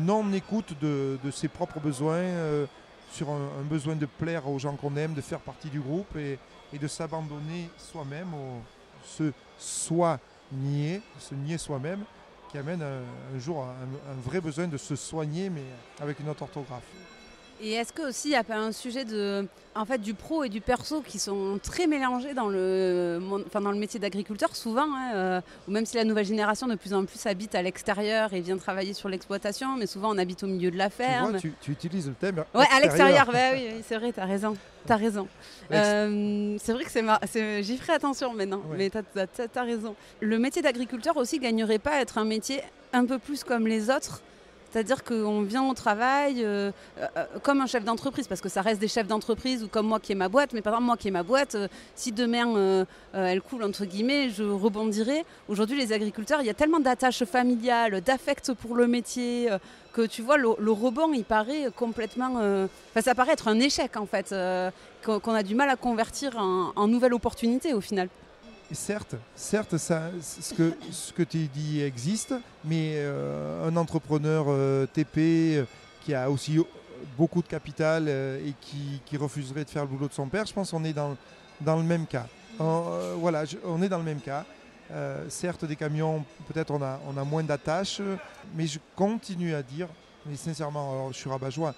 B: non-écoute de ses propres besoins, sur un besoin de plaire aux gens qu'on aime, de faire partie du groupe et de s'abandonner soi-même, se nier soi-même, qui amène un jour un vrai besoin de se soigner, mais avec une autre orthographe.
A: Et est-ce que aussi il n'y a pas un sujet du pro et du perso qui sont très mélangés dans le métier d'agriculteur souvent, ou même si la nouvelle génération de plus en plus habite à l'extérieur et vient travailler sur l'exploitation, mais souvent on habite au milieu de la ferme.
B: Tu utilises le thème
A: à l'extérieur, oui, c'est vrai, t'as raison. C'est vrai que j'y ferai attention maintenant, mais t'as raison. Le métier d'agriculteur aussi gagnerait pas à être un métier un peu plus comme les autres. C'est-à-dire qu'on vient au travail comme un chef d'entreprise, parce que ça reste des chefs d'entreprise, ou comme moi qui ai ma boîte. Mais par exemple, moi qui ai ma boîte, si demain elle coule, entre guillemets, je rebondirai. Aujourd'hui, les agriculteurs, il y a tellement d'attaches familiales, d'affect pour le métier, que tu vois, le rebond, il paraît complètement... ça paraît être un échec, en fait, qu'on a du mal à convertir en nouvelle opportunité, au final.
B: Certes, ça, ce que tu dis existe, mais un entrepreneur TP qui a aussi beaucoup de capital et qui refuserait de faire le boulot de son père, je pense qu'on est dans le même cas. On est dans le même cas. Certes, des camions, peut-être on a moins d'attaches, mais je continue à dire, mais sincèrement, alors, je suis rabat-joie,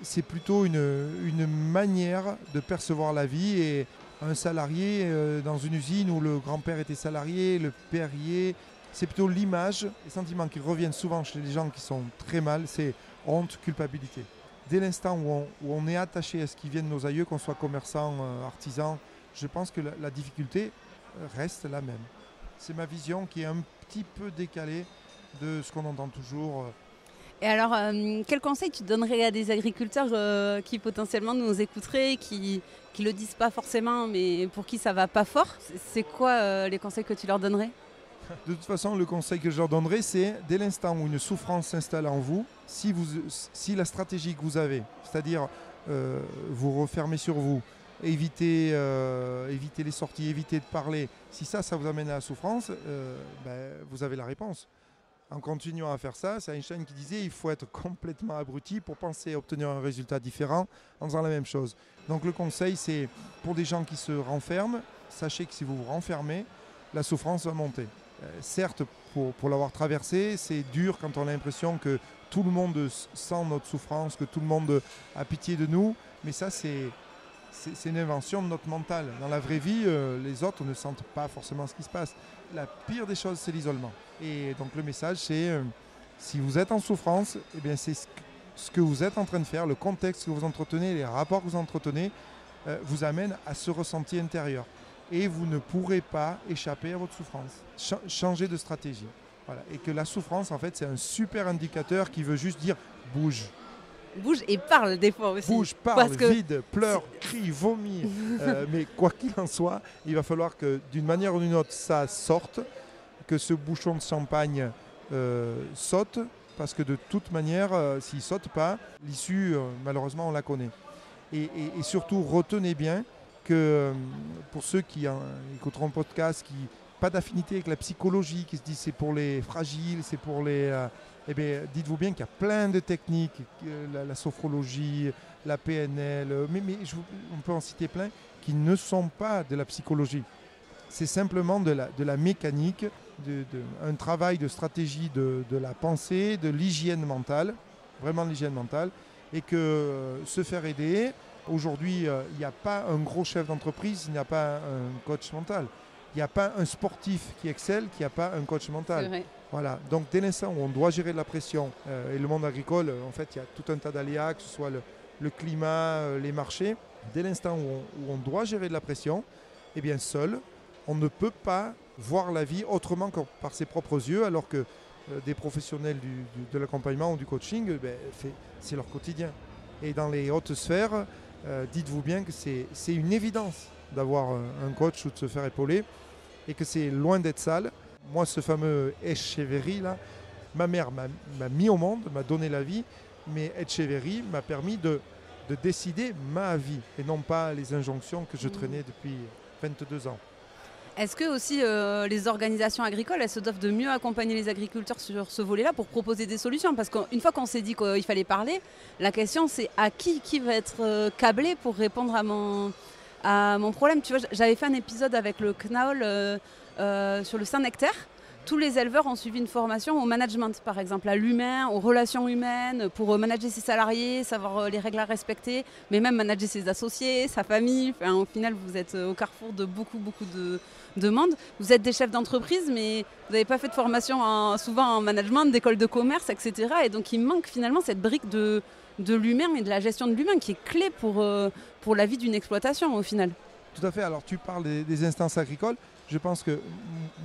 B: c'est plutôt une manière de percevoir la vie. Et un salarié dans une usine où le grand-père était salarié, le père y est, c'est plutôt l'image, les sentiments qui reviennent souvent chez les gens qui sont très mal, c'est honte, culpabilité. Dès l'instant où on est attaché à ce qui vient de nos aïeux, qu'on soit commerçant, artisan, je pense que la difficulté reste la même. C'est ma vision qui est un petit peu décalée de ce qu'on entend toujours.
A: Et alors, quel conseil tu donnerais à des agriculteurs qui potentiellement nous écouteraient, qui le disent pas forcément, mais pour qui ça va pas fort? C'est quoi les conseils que tu leur donnerais?
B: De toute façon, le conseil que je leur donnerais, c'est dès l'instant où une souffrance s'installe en vous, si la stratégie que vous avez, c'est-à-dire vous refermez sur vous, éviter les sorties, éviter de parler, si ça vous amène à la souffrance, vous avez la réponse. En continuant à faire ça, c'est Einstein qui disait il faut être complètement abruti pour penser obtenir un résultat différent en faisant la même chose. Donc le conseil, c'est pour des gens qui se renferment, sachez que si vous vous renfermez, la souffrance va monter. Certes, pour l'avoir traversé, c'est dur quand on a l'impression que tout le monde sent notre souffrance, que tout le monde a pitié de nous, mais ça c'est une invention de notre mental. Dans la vraie vie, les autres ne sentent pas forcément ce qui se passe. La pire des choses, c'est l'isolement. Et donc le message, c'est si vous êtes en souffrance, eh bien, c'est ce que vous êtes en train de faire, le contexte que vous entretenez, les rapports que vous entretenez, vous amène à ce ressenti intérieur. Et vous ne pourrez pas échapper à votre souffrance. Changer de stratégie. Voilà. Et que la souffrance, en fait, c'est un super indicateur qui veut juste dire bouge.
A: Bouge et parle des fois aussi.
B: Bouge, parle, vide, pleure, crie, vomit. Mais quoi qu'il en soit, il va falloir que d'une manière ou d'une autre, ça sorte, que ce bouchon de champagne saute, parce que de toute manière, s'il ne saute pas, l'issue, malheureusement, on la connaît. Et surtout, retenez bien que pour ceux qui écouteront le podcast, qui pas d'affinité avec la psychologie, qui se disent c'est pour les fragiles, c'est pour les... dites-vous bien qu'il y a plein de techniques, la sophrologie, la PNL, on peut en citer plein, qui ne sont pas de la psychologie. C'est simplement de la mécanique, un travail de stratégie de la pensée, de l'hygiène mentale, vraiment de l'hygiène mentale, et que se faire aider, aujourd'hui, il n'y a pas un gros chef d'entreprise, il n'y a pas un coach mental. Il n'y a pas un sportif qui excelle, qui n'a pas un coach mental.
A: C'est vrai.
B: Voilà. Donc dès l'instant où on doit gérer de la pression, et le monde agricole, en fait, il y a tout un tas d'aléas, que ce soit le climat, les marchés, Dès l'instant où on doit gérer de la pression, eh bien seul, on ne peut pas voir la vie autrement que par ses propres yeux, alors que des professionnels de l'accompagnement ou du coaching, c'est leur quotidien. Et dans les hautes sphères, dites-vous bien que c'est une évidence d'avoir un coach ou de se faire épauler et que c'est loin d'être sale. Moi, ce fameux Etcheverry, là, ma mère m'a mis au monde, m'a donné la vie, mais Etcheverry m'a permis de décider ma vie et non pas les injonctions que je traînais depuis 22 ans.
A: Est-ce que aussi les organisations agricoles, elles se doivent de mieux accompagner les agriculteurs sur ce volet-là pour proposer des solutions? Parce qu'une fois qu'on s'est dit qu'il fallait parler, la question c'est à qui va être câblé pour répondre à mon problème. Tu vois, j'avais fait un épisode avec le CNAOL sur le Saint-Nectaire. Tous les éleveurs ont suivi une formation au management, par exemple, à l'humain, aux relations humaines, pour manager ses salariés, savoir les règles à respecter, mais même manager ses associés, sa famille. Enfin, au final, vous êtes au carrefour de beaucoup de monde. Vous êtes des chefs d'entreprise, mais vous n'avez pas fait de formation souvent en management, d'école de commerce, etc. Et donc, il manque finalement cette brique de l'humain et de la gestion de l'humain qui est clé pour la vie d'une exploitation, au final.
B: Tout à fait. Alors, tu parles des instances agricoles. Je pense que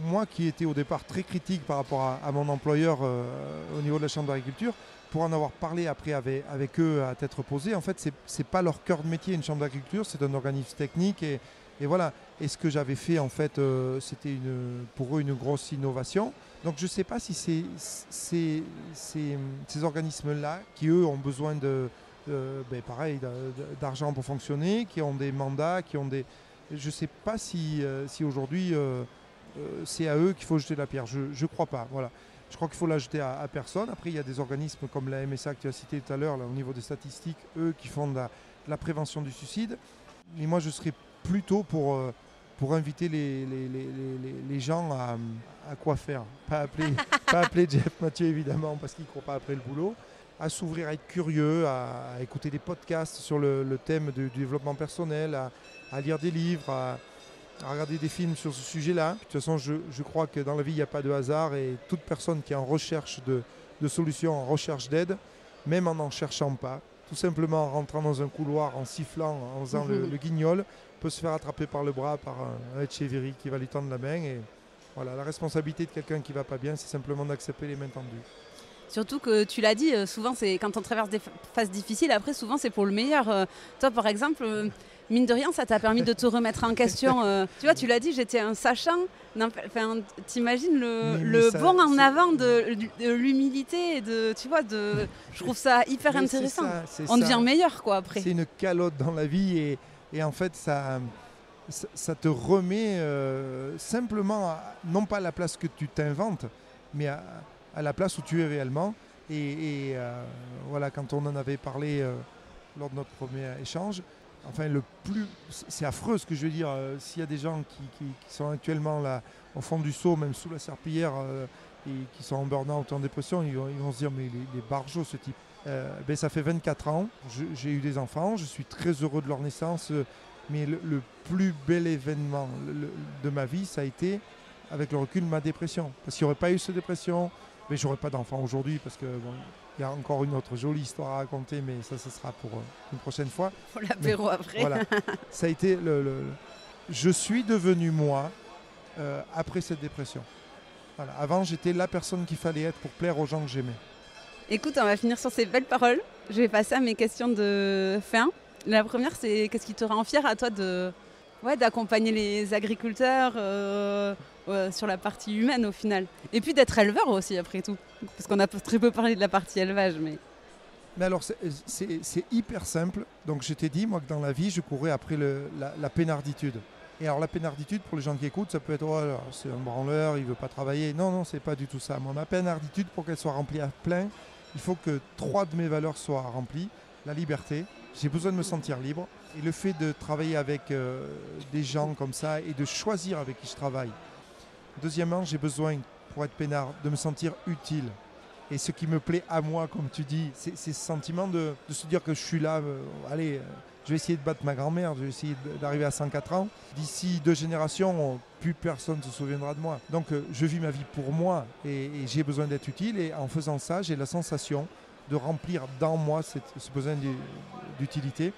B: moi qui étais au départ très critique par rapport à mon employeur au niveau de la Chambre d'agriculture, pour en avoir parlé après avec eux à tête reposée, en fait, c'est pas leur cœur de métier, une Chambre d'agriculture, c'est un organisme technique et voilà. Et ce que j'avais fait, en fait, c'était pour eux une grosse innovation. Donc je ne sais pas si ces organismes-là, qui eux ont besoin d'argent pour fonctionner, qui ont des mandats, qui ont des... Je ne sais pas si aujourd'hui c'est à eux qu'il faut jeter la pierre. Je ne crois pas. Voilà. Je crois qu'il faut la jeter à personne. Après, il y a des organismes comme la MSA que tu as cité tout à l'heure, au niveau des statistiques, eux qui font de la prévention du suicide. Et moi, je serais plutôt pour inviter les gens à quoi faire. Pas appeler Jeff Mathieu, évidemment, parce qu'il ne court pas après le boulot. À s'ouvrir, à être curieux, à écouter des podcasts sur le thème du développement personnel, à lire des livres, à regarder des films sur ce sujet-là. De toute façon, je crois que dans la vie, il n'y a pas de hasard et toute personne qui est en recherche de solutions, en recherche d'aide, même en n'en cherchant pas, tout simplement en rentrant dans un couloir, en sifflant, en faisant le guignol, peut se faire attraper par le bras par un Etcheverry qui va lui tendre la main. Et voilà, la responsabilité de quelqu'un qui ne va pas bien, c'est simplement d'accepter les mains tendues.
A: Surtout que tu l'as dit, souvent c'est quand on traverse des phases difficiles, après souvent c'est pour le meilleur. Toi par exemple, mine de rien, ça t'a permis de te remettre en question. Tu vois, tu l'as dit, j'étais un sachant. Enfin, t'imagines le bond en avant de l'humilité et je trouve ça hyper intéressant. On devient meilleur quoi après.
B: C'est une calotte dans la vie et en fait ça te remet simplement, non pas à la place que tu t'inventes, mais à la place où tu es réellement. Et voilà, quand on en avait parlé lors de notre premier échange, enfin c'est affreux ce que je veux dire. S'il y a des gens qui sont actuellement là au fond du seau, même sous la serpillière, et qui sont en burn-out ou en dépression, ils vont se dire mais les barjots ce type. Ça fait 24 ans, j'ai eu des enfants, je suis très heureux de leur naissance, mais le plus bel événement de ma vie, ça a été, avec le recul, ma dépression. Parce qu'il n'y aurait pas eu cette dépression, mais je n'aurais pas d'enfants aujourd'hui, parce que il y a encore une autre jolie histoire à raconter, mais ça sera pour une prochaine fois.
A: Pour l'apéro après.
B: Voilà, ça a été je suis devenu moi après cette dépression. Voilà. Avant, j'étais la personne qu'il fallait être pour plaire aux gens que j'aimais.
A: Écoute, on va finir sur ces belles paroles. Je vais passer à mes questions de fin. La première, c'est qu'est-ce qui te rend fier à toi d'accompagner les agriculteurs sur la partie humaine au final. Et puis d'être éleveur aussi après tout. Parce qu'on a très peu parlé de la partie élevage.
B: Mais alors c'est hyper simple. Donc je t'ai dit, moi, que dans la vie, je courais après la peinarditude. Et alors la peinarditude, pour les gens qui écoutent, ça peut être c'est un branleur, il ne veut pas travailler. Non, c'est pas du tout ça. Moi, ma peinarditude, pour qu'elle soit remplie à plein, il faut que 3 de mes valeurs soient remplies. La liberté, j'ai besoin de me sentir libre. Et le fait de travailler avec des gens comme ça et de choisir avec qui je travaille. Deuxièmement, j'ai besoin, pour être peinard, de me sentir utile. Et ce qui me plaît à moi, comme tu dis, c'est ce sentiment de se dire que je suis là, je vais essayer de battre ma grand-mère, je vais essayer d'arriver à 104 ans. D'ici 2 générations, plus personne ne se souviendra de moi. Donc je vis ma vie pour moi et j'ai besoin d'être utile. Et en faisant ça, j'ai la sensation de remplir dans moi ce besoin d'utilité.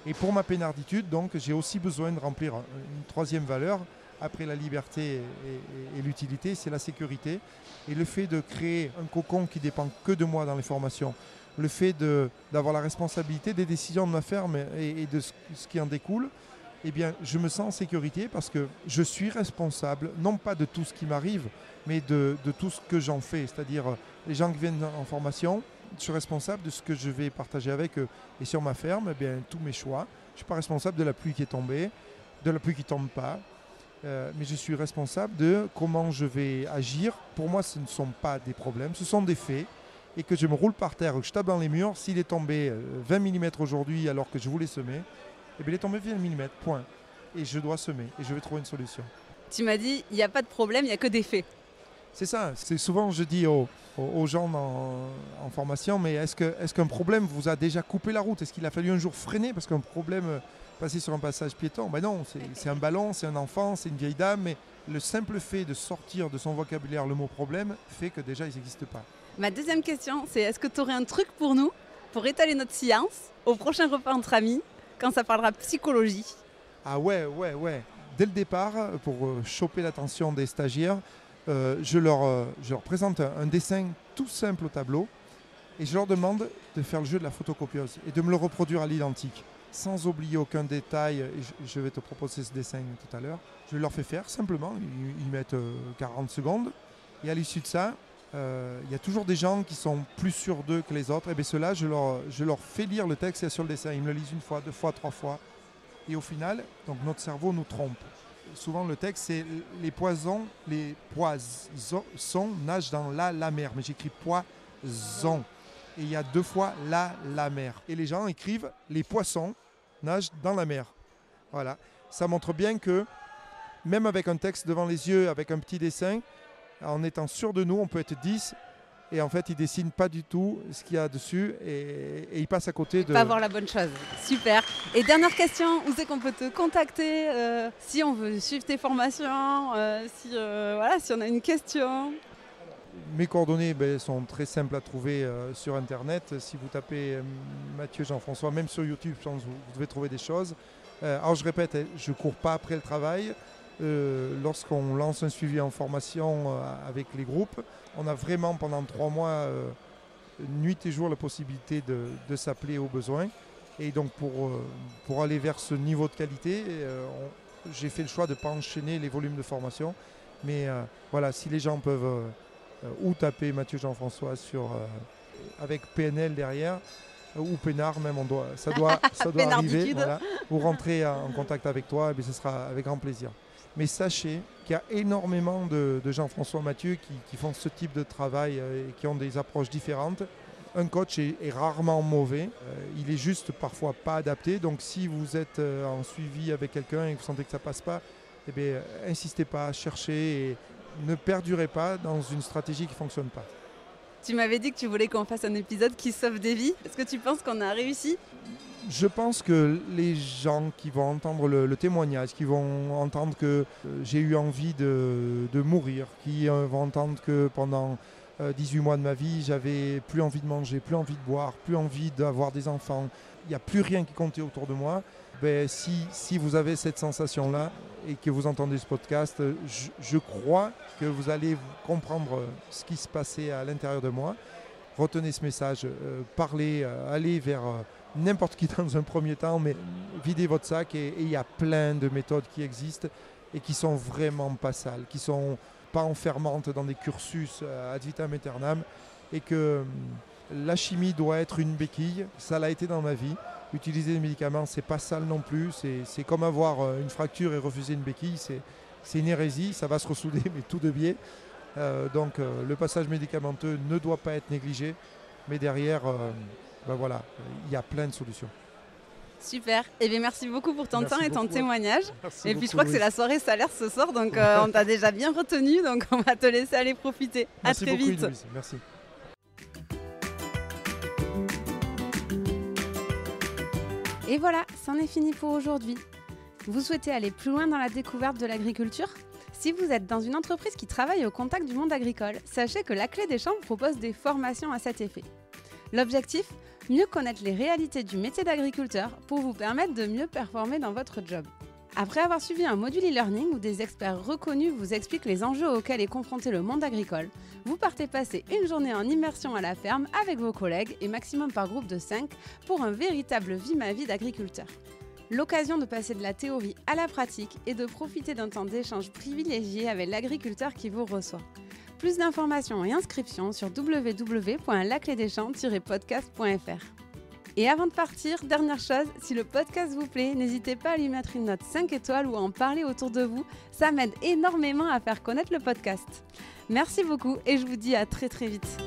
B: Et pour ma peinarditude, donc, j'ai aussi besoin de remplir une troisième valeur. Après la liberté et l'utilité, c'est la sécurité. Et le fait de créer un cocon qui dépend que de moi dans les formations, le fait d'avoir la responsabilité des décisions de ma ferme et de ce qui en découle, eh bien, je me sens en sécurité parce que je suis responsable, non pas de tout ce qui m'arrive, mais de tout ce que j'en fais. C'est-à-dire, les gens qui viennent en formation, je suis responsable de ce que je vais partager avec eux. Et sur ma ferme, eh bien, tous mes choix. Je ne suis pas responsable de la pluie qui est tombée, de la pluie qui ne tombe pas. Mais je suis responsable de comment je vais agir. Pour moi, ce ne sont pas des problèmes, ce sont des faits. Et que je me roule par terre, que je tape dans les murs, s'il est tombé 20 mm aujourd'hui alors que je voulais semer, eh bien, il est tombé 20 mm, point. Et je dois semer, et je vais trouver une solution.
A: Tu m'as dit, il n'y a pas de problème, il n'y a que des faits.
B: C'est ça, c'est souvent je dis aux gens en formation, mais est-ce qu'un problème vous a déjà coupé la route? Est-ce qu'il a fallu un jour freiner parce qu'un problème passer sur un passage piéton? Ben non, c'est un ballon, c'est un enfant, c'est une vieille dame, mais le simple fait de sortir de son vocabulaire le mot problème fait que déjà il n'existe pas.
A: Ma deuxième question, c'est est-ce que tu aurais un truc pour nous, pour étaler notre science au prochain repas entre amis, quand ça parlera psychologie?
B: Ah ouais. Dès le départ, pour choper l'attention des stagiaires, je leur présente un dessin tout simple au tableau et je leur demande de faire le jeu de la photocopieuse et de me le reproduire à l'identique, sans oublier aucun détail. Et je vais te proposer ce dessin tout à l'heure. Je leur fais faire simplement, ils mettent 40 secondes et à l'issue de ça, il y a toujours des gens qui sont plus sûrs d'eux que les autres. Et bien ceux-là, je leur fais lire le texte sur le dessin. Ils me le lisent une fois, deux fois, trois fois. Et au final, donc notre cerveau nous trompe. Souvent le texte c'est les poissons nagent dans la mer. Mais j'écris poison. Et il y a deux fois la mer. Et les gens écrivent les poissons nagent dans la mer. Voilà. Ça montre bien que même avec un texte devant les yeux, avec un petit dessin, en étant sûr de nous, on peut être 10 et en fait, ils ne dessinent pas du tout ce qu'il y a dessus et ils passent à côté de...
A: Pas voir la bonne chose. Super. Et dernière question, où c'est qu'on peut te contacter si on veut suivre tes formations, si on a une question?
B: Mes coordonnées sont très simples à trouver sur Internet. Si vous tapez Mathieu Jean-François, même sur YouTube, je pense, vous devez trouver des choses. Alors je répète, je ne cours pas après le travail. Lorsqu'on lance un suivi en formation avec les groupes, on a vraiment pendant 3 mois, nuit et jour, la possibilité de s'appeler aux besoins. Et donc pour aller vers ce niveau de qualité, j'ai fait le choix de ne pas enchaîner les volumes de formation. Mais voilà, si les gens peuvent ou taper Mathieu Jean-François avec PNL derrière, ou Pénard même, ça doit arriver, voilà, ou rentrer en contact avec toi, et ce sera avec grand plaisir. Mais sachez qu'il y a énormément de Jean-François Mathieu qui font ce type de travail et qui ont des approches différentes. Un coach est rarement mauvais, il est juste parfois pas adapté. Donc si vous êtes en suivi avec quelqu'un et que vous sentez que ça passe pas, eh bien, insistez pas, cherchez et ne perdurez pas dans une stratégie qui ne fonctionne pas.
A: Tu m'avais dit que tu voulais qu'on fasse un épisode qui sauve des vies. Est-ce que tu penses qu'on a réussi ?
B: Je pense que les gens qui vont entendre le témoignage, qui vont entendre que j'ai eu envie de mourir, qui vont entendre que pendant 18 mois de ma vie, j'avais plus envie de manger, plus envie de boire, plus envie d'avoir des enfants, il n'y a plus rien qui comptait autour de moi, si vous avez cette sensation-là et que vous entendez ce podcast, je crois que vous allez comprendre ce qui se passait à l'intérieur de moi. Retenez ce message, parlez, allez vers n'importe qui dans un premier temps, mais videz votre sac et il y a plein de méthodes qui existent et qui sont vraiment pas sales, qui sont pas enfermantes dans des cursus ad vitam aeternam et que la chimie doit être une béquille, ça l'a été dans ma vie. Utiliser des médicaments, c'est pas sale non plus, c'est comme avoir une fracture et refuser une béquille, c'est une hérésie, ça va se ressouder mais tout de biais. Donc le passage médicamenteux ne doit pas être négligé, mais derrière, voilà, il y a plein de solutions.
A: Super, et bien merci beaucoup pour ton temps et ton témoignage.
B: Merci
A: et puis
B: beaucoup,
A: je crois que c'est la soirée salaire ce soir, donc on t'a déjà bien retenu, donc on va te laisser aller profiter.
B: Merci
A: à très
B: beaucoup,
A: vite.
B: Louise. Merci.
A: Et voilà, c'en est fini pour aujourd'hui. Vous souhaitez aller plus loin dans la découverte de l'agriculture ? Si vous êtes dans une entreprise qui travaille au contact du monde agricole, sachez que la Clé des Champs propose des formations à cet effet. L'objectif ? mieux connaître les réalités du métier d'agriculteur pour vous permettre de mieux performer dans votre job. Après avoir suivi un module e-learning où des experts reconnus vous expliquent les enjeux auxquels est confronté le monde agricole, vous partez passer une journée en immersion à la ferme avec vos collègues et maximum par groupe de 5 pour un véritable vie-ma-vie d'agriculteur. L'occasion de passer de la théorie à la pratique et de profiter d'un temps d'échange privilégié avec l'agriculteur qui vous reçoit. Plus d'informations et inscriptions sur www.laclédeschamps-podcast.fr. Et avant de partir, dernière chose, si le podcast vous plaît, n'hésitez pas à lui mettre une note 5 étoiles ou à en parler autour de vous. Ça m'aide énormément à faire connaître le podcast. Merci beaucoup et je vous dis à très vite.